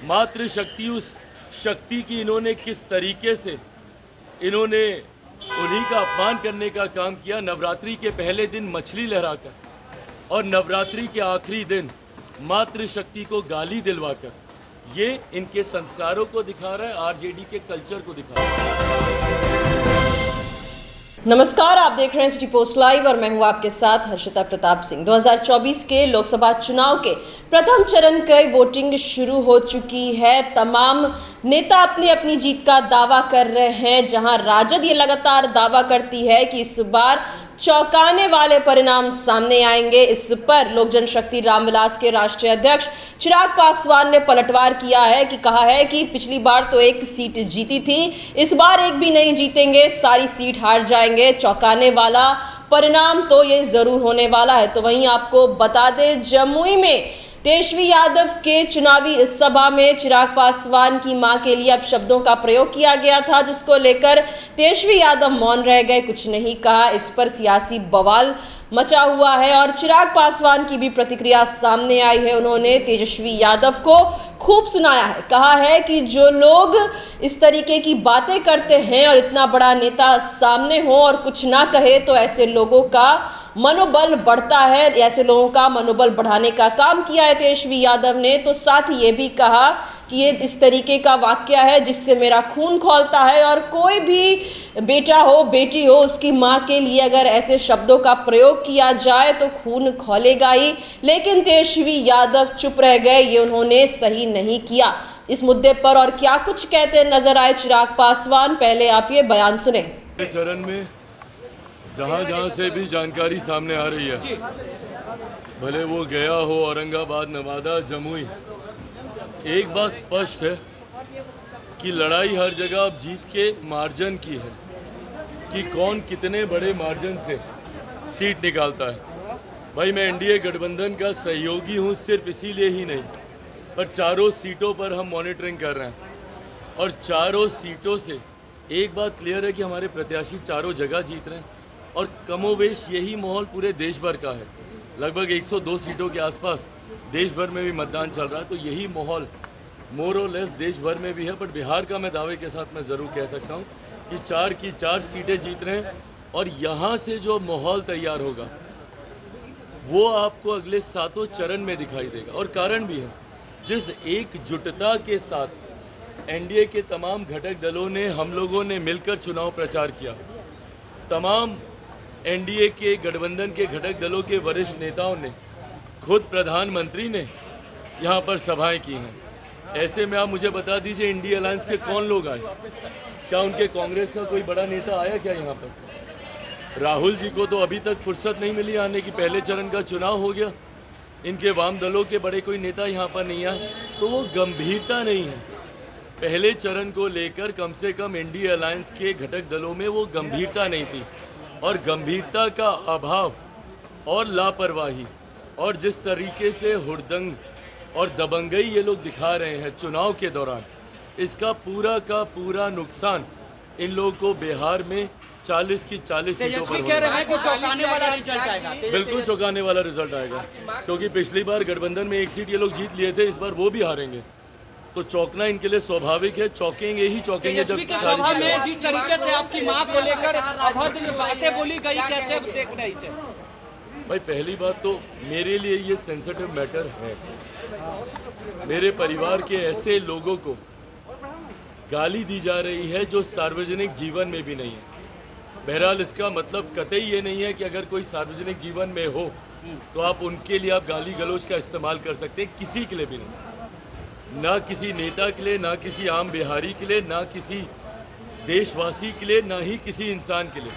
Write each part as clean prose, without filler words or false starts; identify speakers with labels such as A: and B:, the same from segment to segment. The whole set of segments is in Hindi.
A: मातृशक्ति, उस शक्ति की इन्होंने किस तरीके से इन्होंने उन्हीं का अपमान करने का काम किया। नवरात्रि के पहले दिन मछली लहराकर और नवरात्रि के आखिरी दिन मातृशक्ति को गाली दिलवाकर ये इनके संस्कारों को दिखा रहा है, आरजेडी के कल्चर को दिखा रहा है।
B: नमस्कार, आप देख रहे हैं सिटी पोस्ट लाइव और मैं हूं आपके साथ हर्षिता प्रताप सिंह। 2024 के लोकसभा चुनाव के प्रथम चरण की वोटिंग शुरू हो चुकी है। तमाम नेता अपनी अपनी जीत का दावा कर रहे हैं, जहां राजद ये लगातार दावा करती है कि इस बार चौंकाने वाले परिणाम सामने आएंगे। इस पर लोक जनशक्ति रामविलास के राष्ट्रीय अध्यक्ष चिराग पासवान ने पलटवार किया है कि कहा है कि पिछली बार तो एक सीट जीती थी, इस बार एक भी नहीं जीतेंगे, सारी सीट हार जाएंगे। चौंकाने वाला परिणाम तो ये जरूर होने वाला है। तो वहीं आपको बता दें, जमुई में तेजस्वी यादव के चुनावी सभा में चिराग पासवान की मां के लिए अब शब्दों का प्रयोग किया गया था, जिसको लेकर तेजस्वी यादव मौन रह गए, कुछ नहीं कहा। इस पर सियासी बवाल मचा हुआ है और चिराग पासवान की भी प्रतिक्रिया सामने आई है। उन्होंने तेजस्वी यादव को खूब सुनाया है, कहा है कि जो लोग इस तरीके की बातें करते हैं और इतना बड़ा नेता सामने हो और कुछ ना कहे तो ऐसे लोगों का मनोबल बढ़ता है। ऐसे लोगों का मनोबल बढ़ाने का काम किया है तेजस्वी यादव ने। तो साथ ही ये भी कहा कि ये इस तरीके का वाक्य है जिससे मेरा खून खौलता है और कोई भी बेटा हो बेटी हो उसकी माँ के लिए अगर ऐसे शब्दों का प्रयोग किया जाए तो खून खौलेगा ही। लेकिन तेजस्वी यादव चुप रह गए, ये उन्होंने सही नहीं किया। इस मुद्दे पर और क्या कुछ कहते नजर आए चिराग पासवान, पहले आप ये बयान सुने।
A: चरण में जहाँ से भी जानकारी सामने आ रही है, भले वो गया हो, औरंगाबाद, नवादा, जमुई, एक बात स्पष्ट है कि लड़ाई हर जगह अब जीत के मार्जिन की है कि कौन कितने बड़े मार्जिन से सीट निकालता है। भाई, मैं एनडीए गठबंधन का सहयोगी हूँ, सिर्फ इसीलिए ही नहीं, पर चारों सीटों पर हम मॉनिटरिंग कर रहे हैं और चारों सीटों से एक बात क्लियर है कि हमारे प्रत्याशी चारों जगह जीत रहे हैं और कमोवेश यही माहौल पूरे देश भर का है। लगभग 102 सीटों के आसपास देश भर में भी मतदान चल रहा है, तो यही माहौल मोर और लेस देश भर में भी है। बट बिहार का मैं दावे के साथ मैं ज़रूर कह सकता हूँ कि 4 की 4 सीटें जीत रहे हैं और यहाँ से जो माहौल तैयार होगा वो आपको अगले 7 चरण में दिखाई देगा। और कारण भी है, जिस एकजुटता के साथ एनडीए के तमाम घटक दलों ने, हम लोगों ने मिलकर चुनाव प्रचार किया, तमाम एनडीए के गठबंधन के घटक दलों के वरिष्ठ नेताओं ने, खुद प्रधानमंत्री ने यहाँ पर सभाएं की हैं। ऐसे में आप मुझे बता दीजिए, इंडिया अलायंस के कौन लोग आए? क्या उनके कांग्रेस का कोई बड़ा नेता आया क्या यहाँ पर? राहुल जी को तो अभी तक फुर्सत नहीं मिली आने की, पहले चरण का चुनाव हो गया, इनके वाम दलों के बड़े कोई नेता यहाँ पर नहीं आए, तो वो गंभीरता नहीं है। पहले चरण को लेकर कम से कम इंडिया अलायंस के घटक दलों में वो गंभीरता नहीं थी और गंभीरता का अभाव और लापरवाही और जिस तरीके से हुड़दंग और दबंगई ये लोग दिखा रहे हैं चुनाव के दौरान, इसका पूरा का पूरा नुकसान इन लोगों को बिहार में 40 की 40 सीटों पर
C: कह रहे हैं कि चौंकाने वाला रिजल्ट आएगा।
A: बिल्कुल चौंकाने वाला रिजल्ट आएगा, क्योंकि पिछली बार गठबंधन में 1 सीट ये लोग जीत लिए थे, इस बार वो भी हारेंगे, तो चौंकना इनके लिए स्वाभाविक है। चौंकेंगे ही चौंकेंगे जब
C: सभा में जिस तरीके से आपकी मां को लेकर अभद्र बातें बोली गई, कैसे देख रहे इसे?
A: भाई, पहली बात तो मेरे लिए ये सेंसिटिव मैटर है। मेरे परिवार के ऐसे लोगों को गाली दी जा रही है जो सार्वजनिक जीवन में भी नहीं है। बहरहाल, इसका मतलब कतई ये नहीं है कि अगर कोई सार्वजनिक जीवन में हो तो आप उनके लिए आप गाली गलौज का इस्तेमाल कर सकते हैं, किसी के लिए भी नहीं, ना किसी नेता के लिए, ना किसी आम बिहारी के लिए, ना किसी देशवासी के लिए, ना ही किसी इंसान के लिए।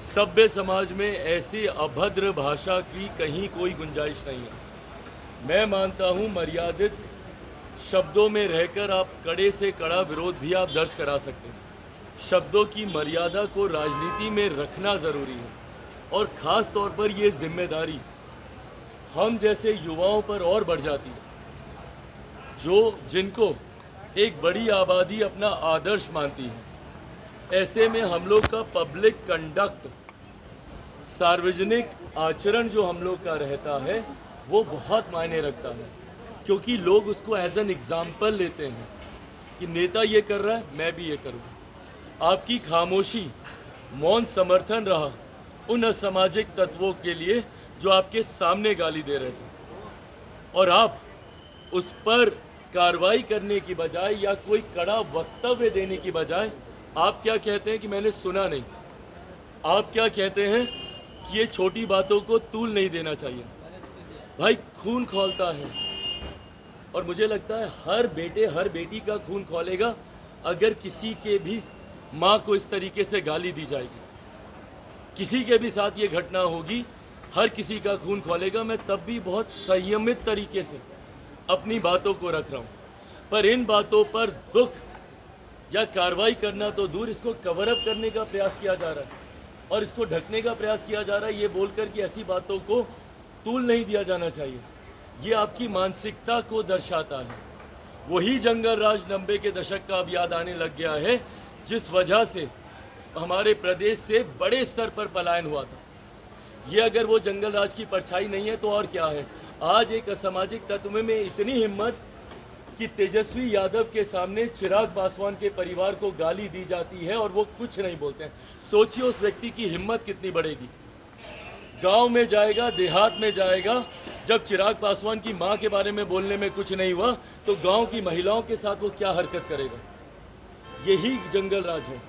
A: सभ्य समाज में ऐसी अभद्र भाषा की कहीं कोई गुंजाइश नहीं है। मैं मानता हूँ मर्यादित शब्दों में रहकर आप कड़े से कड़ा विरोध भी आप दर्ज करा सकते हैं। शब्दों की मर्यादा को राजनीति में रखना ज़रूरी है और ख़ास तौर पर ये जिम्मेदारी हम जैसे युवाओं पर और बढ़ जाती है, जिनको एक बड़ी आबादी अपना आदर्श मानती है। ऐसे में हम लोग का पब्लिक कंडक्ट, सार्वजनिक आचरण जो हम लोग का रहता है वो बहुत मायने रखता है। क्योंकि लोग उसको एज एन एग्जाम्पल लेते हैं कि नेता ये कर रहा है मैं भी ये करूँगा। आपकी खामोशी, मौन समर्थन रहा उन असामाजिक तत्वों के लिए जो आपके सामने गाली दे रहे थे, और आप उस पर कार्रवाई करने की बजाय या कोई कड़ा वक्तव्य देने की बजाय आप क्या कहते हैं कि मैंने सुना नहीं। आप क्या कहते हैं कि ये छोटी बातों को तूल नहीं देना चाहिए। भाई खून खौलता है, और मुझे लगता है हर बेटे हर बेटी का खून खौलेगा अगर किसी के भी माँ को इस तरीके से गाली दी जाएगी। किसी के भी साथ ये घटना होगी, हर किसी का खून खौलेगा। मैं तब भी बहुत संयमित तरीके से अपनी बातों को रख रहा हूँ, पर इन बातों पर दुख या कार्रवाई करना तो दूर, इसको कवर अप करने का प्रयास किया जा रहा है और इसको ढकने का प्रयास किया जा रहा है, ये बोलकर कि ऐसी बातों को तूल नहीं दिया जाना चाहिए। ये आपकी मानसिकता को दर्शाता है। वही जंगल राज 90 के दशक का अब याद आने लग गया है, जिस वजह से हमारे प्रदेश से बड़े स्तर पर पलायन हुआ था। ये अगर वो जंगल राज की परछाई नहीं है तो और क्या है। आज एक असामाजिक तत्व में इतनी हिम्मत कि तेजस्वी यादव के सामने चिराग पासवान के परिवार को गाली दी जाती है और वो कुछ नहीं बोलते हैं। सोचिए उस व्यक्ति की हिम्मत कितनी बढ़ेगी। गांव में जाएगा, देहात में जाएगा, जब चिराग पासवान की मां के बारे में बोलने में कुछ नहीं हुआ तो गांव की महिलाओं के साथ वो क्या हरकत करेगा। यही जंगल राज है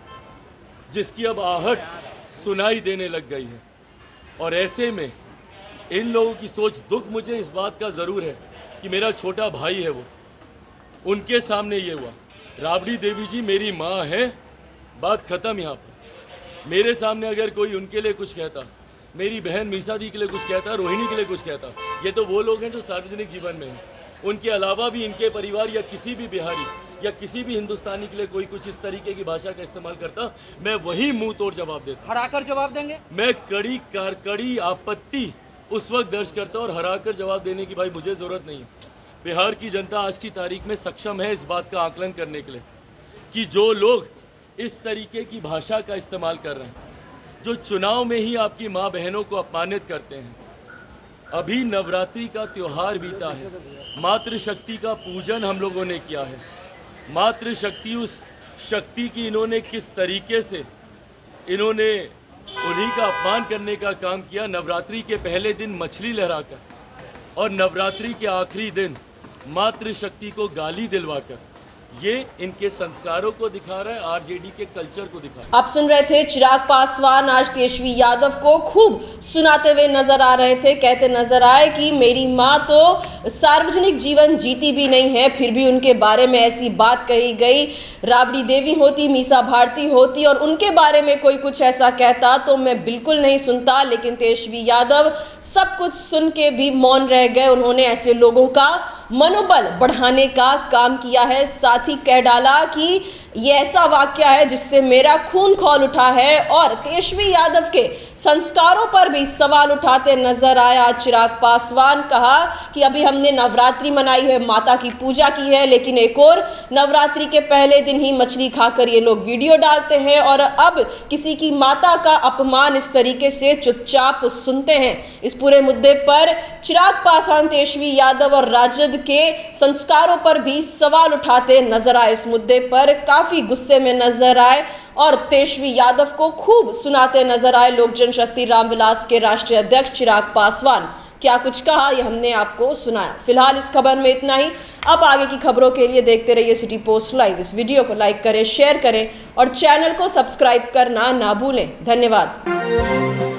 A: जिसकी अब आहट सुनाई देने लग गई है। और ऐसे में इन लोगों की सोच, दुख मुझे इस बात का ज़रूर है कि मेरा छोटा भाई है, वो उनके सामने ये हुआ। राबड़ी देवी जी मेरी माँ है, बात ख़त्म। यहाँ पर मेरे सामने अगर कोई उनके लिए कुछ कहता, मेरी बहन मीसा दी के लिए कुछ कहता, रोहिणी के लिए कुछ कहता, ये तो वो लोग हैं जो सार्वजनिक जीवन में हैं। उनके अलावा भी इनके परिवार या किसी भी बिहारी या किसी भी हिंदुस्तानी के लिए कोई कुछ इस तरीके की भाषा का इस्तेमाल करता, मैं वही मुंह तोड़ जवाब देता।
C: हराकर जवाब देंगे?
A: मैं कड़ी आपत्ति उस वक्त दर्ज करता और हराकर जवाब देने की भाई मुझे ज़रूरत नहीं है। बिहार की जनता आज की तारीख में सक्षम है इस बात का आकलन करने के लिए कि जो लोग इस तरीके की भाषा का इस्तेमाल कर रहे हैं, जो चुनाव में ही आपकी माँ बहनों को अपमानित करते हैं। अभी नवरात्रि का त्यौहार बीता है, मातृशक्ति का पूजन हम लोगों ने किया है। मातृशक्ति, उस शक्ति की इन्होंने किस तरीके से इन्होंने उन्हीं का अपमान करने का काम किया। नवरात्रि के पहले दिन मछली लहराकर और नवरात्रि के आखिरी दिन मातृशक्ति को गाली दिलवाकर ये इनके संस्कारों को दिखा रहा है, आरजेडी के कल्चर को दिखा रहा है।
B: आप सुन रहे थे चिराग पासवान आज तेजस्वी यादव को खूब सुनाते हुए नजर आ रहे थे। कहते नजर आए कि मेरी माँ तो सार्वजनिक जीवन जीती भी नहीं है, फिर भी उनके बारे में ऐसी बात कही गई। राबड़ी देवी होती, मीसा भारती होती और उनके बारे में कोई कुछ ऐसा कहता तो मैं बिल्कुल नहीं सुनता, लेकिन तेजस्वी यादव सब कुछ सुन के भी मौन रह गए। उन्होंने ऐसे लोगों का मनोबल बढ़ाने का काम किया है। साथ ही कह डाला कि ये ऐसा वाक्य है जिससे मेरा खून खौल उठा है, और तेजस्वी यादव के संस्कारों पर भी सवाल उठाते नजर आया चिराग पासवान। कहा कि अभी हमने नवरात्रि मनाई है, माता की पूजा की है, लेकिन एक और नवरात्रि के पहले दिन ही मछली खाकर ये लोग वीडियो डालते हैं और अब किसी की माता का अपमान इस तरीके से चुपचाप सुनते हैं। इस पूरे मुद्दे पर चिराग पासवान तेजस्वी यादव और राजद के संस्कारों पर भी सवाल उठाते नजर आए। इस मुद्दे पर काफी गुस्से में नजर आए और तेजस्वी यादव को खूब सुनाते नजर आए। लोक जनशक्ति रामविलास के राष्ट्रीय अध्यक्ष चिराग पासवान क्या कुछ कहा, ये हमने आपको सुनाया। फिलहाल इस खबर में इतना ही। अब आगे की खबरों के लिए देखते रहिए सिटी पोस्ट लाइव। इस वीडियो को लाइक करें, शेयर करें और चैनल को सब्सक्राइब करना ना भूलें। धन्यवाद।